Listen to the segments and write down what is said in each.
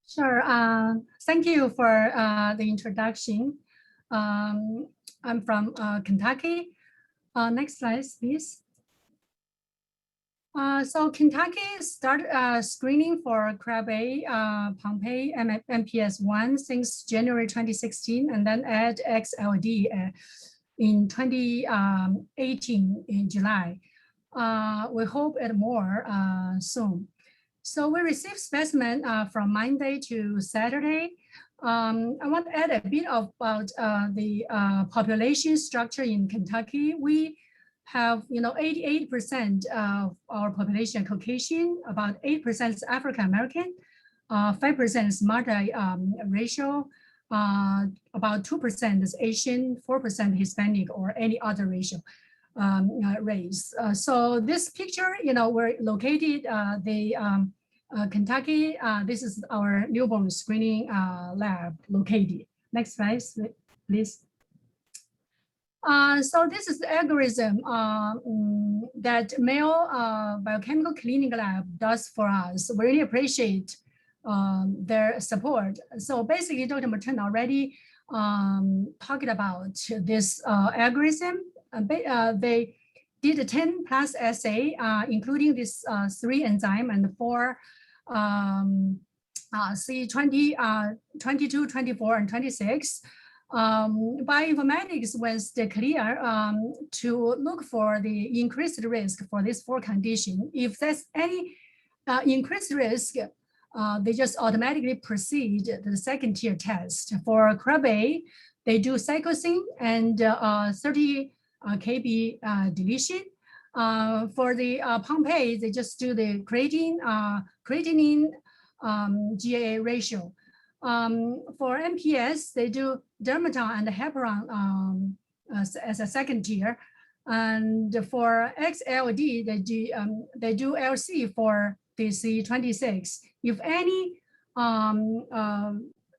Sure. Thank you for the introduction. I'm from Kentucky. Next slide, please. So Kentucky started screening for Krabbe, Pompe, MPS-I since January 2016, and then add xALD in 2018 in July. We hope at more soon. So we received specimen from Monday to Saturday. I want to add a bit about the population structure in Kentucky. We have, 88% of our population Caucasian, about 8% is African American, 5% is multi-racial, about 2% is Asian, 4% Hispanic or any other racial race. So this picture, we're located Kentucky. This is our newborn screening lab located. Next slide, please. So this is the algorithm that Mayo Biochemical Clinic Lab does for us. We really appreciate their support. So basically, Dr. Martin already talked about this algorithm. They did a 10+ assay, including this 3 enzyme and 4 C20, 22, 24, and 26. Bioinformatics was clear to look for the increased risk for this 4 condition. If there's any increased risk, they just automatically proceed to the second tier test. For Krabbe, they do cyclosine and 30 kb deletion. For the Pompe, they just do the creatinine GAA ratio. For MPS, they do dermaton and heparon as a second tier. And for xALD, they do LC for the C26. If any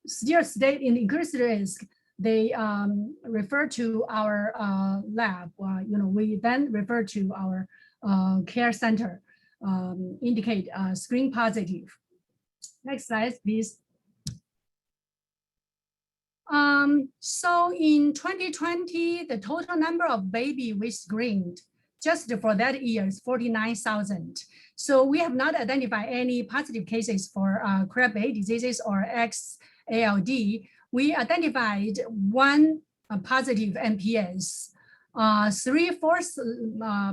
still state in increased risk, they refer to our lab. We then refer to our care center, indicate screen positive. Next slide, please. So in 2020, the total number of baby we screened just for that year is 49,000. So we have not identified any positive cases for Krabbe diseases or xALD. We identified 1 positive MPS, 3 false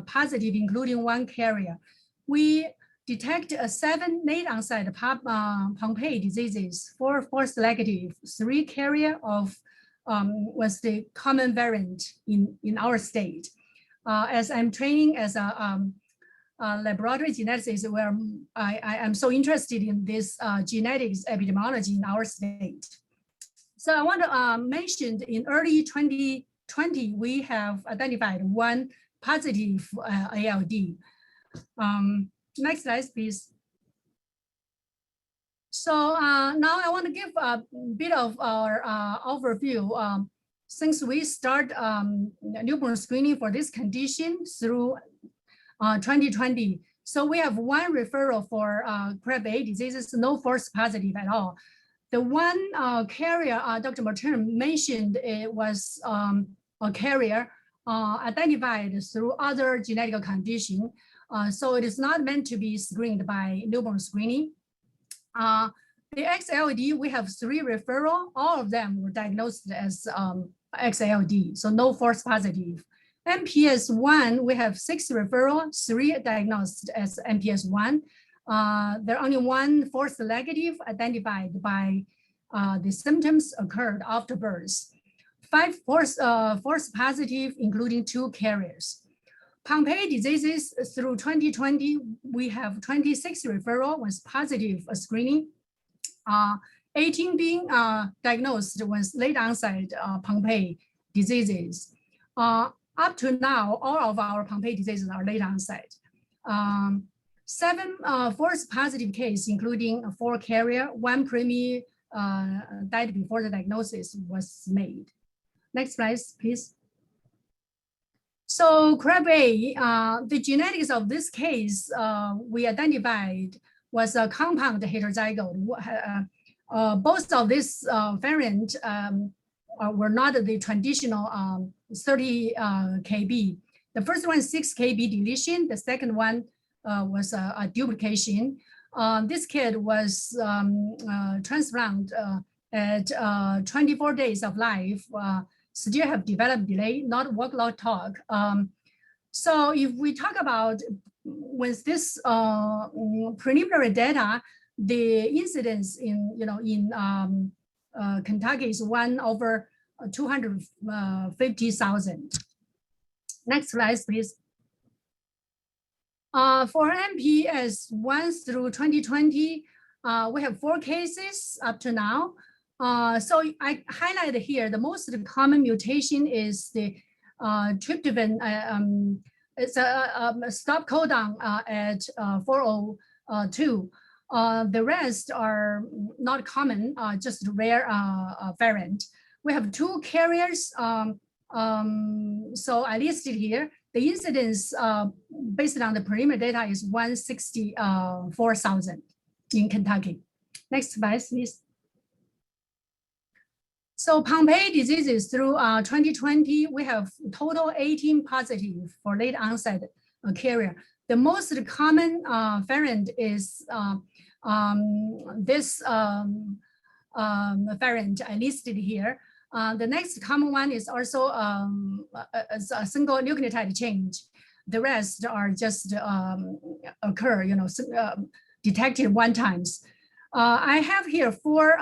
positive, including 1 carrier. We detect 7 late onset Pompe diseases, 4 false negative, 3 carrier of was the common variant in our state. As I'm training as a laboratory geneticist, where I am so interested in this genetics epidemiology in our state. So I want to mention in early 2020, we have identified 1 positive ALD. Next slide, please. So now I want to give a bit of our overview. Since we start newborn screening for this condition through 2020, so we have 1 referral for Krabbe diseases, no false positive at all. The 1 carrier Dr. Martin mentioned, it was a carrier identified through other genetic condition. So it is not meant to be screened by newborn screening. The xALD, we have 3 referral. All of them were diagnosed as xALD, so no false positive. MPS-I, we have 6 referral, 3 diagnosed as MPS-I. There are only 1 false negative identified by the symptoms occurred after birth. 5 false positive, including 2 carriers. Pompe diseases through 2020, we have 26 referral with positive screening, 18 being diagnosed with late onset Pompe diseases. Up to now, all of our Pompe diseases are late onset. 7 false positive case, including 4 carrier, 1 preemie died before the diagnosis was made. Next slide, please. So Krabbe, the genetics of this case we identified was a compound heterozygote. both of these variant were not the traditional 30 kb. The first one 6 kb deletion. The second one was a duplication. This kid was transplanted at 24 days of life. Still have developed delay, not walk, log, talk. So if we talk about with this preliminary data, the incidence in Kentucky is 1/250,000. Next slide, please. For MPS-I through 2020, we have 4 cases up to now. So I highlighted here the most common mutation is the tryptophan. It's a stop codon at 402. The rest are not common, just rare variant. We have 2 carriers. So I listed here. The incidence based on the preliminary data is 164,000 in Kentucky. Next slide, please. So Pompe diseases through 2020, we have total 18 positive for late onset carrier. The most common variant is this variant I listed here. The next common one is also a single nucleotide change. The rest are just occur, detected one times. I have here 4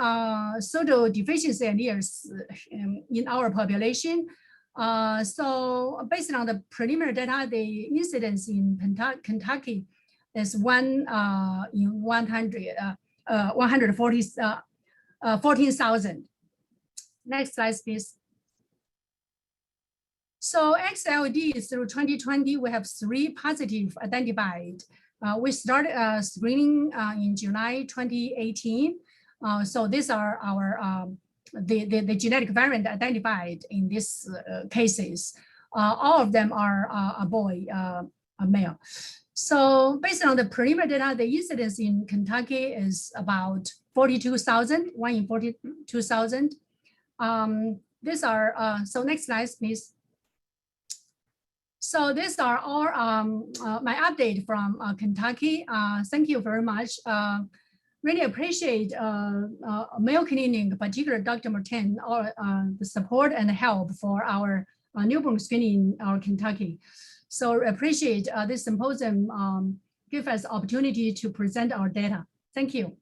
pseudo deficiency alleles in our population. So based on the preliminary data, the incidence in Kentucky is 1 in 14,000. Next slide, please. So xALD through 2020, we have 3 positive identified. We started screening in July 2018. So these are our the genetic variant identified in these cases. All of them are a boy, a male. So based on the preliminary data, the incidence in Kentucky is about 42,000, 1 in 42,000. These are, so next slide, please. So these are all my update from Kentucky. Thank you very much. Really appreciate Mayo Clinic, particularly Dr. Martin, or the support and help for our newborn screening in our Kentucky. So appreciate this symposium give us opportunity to present our data. Thank you.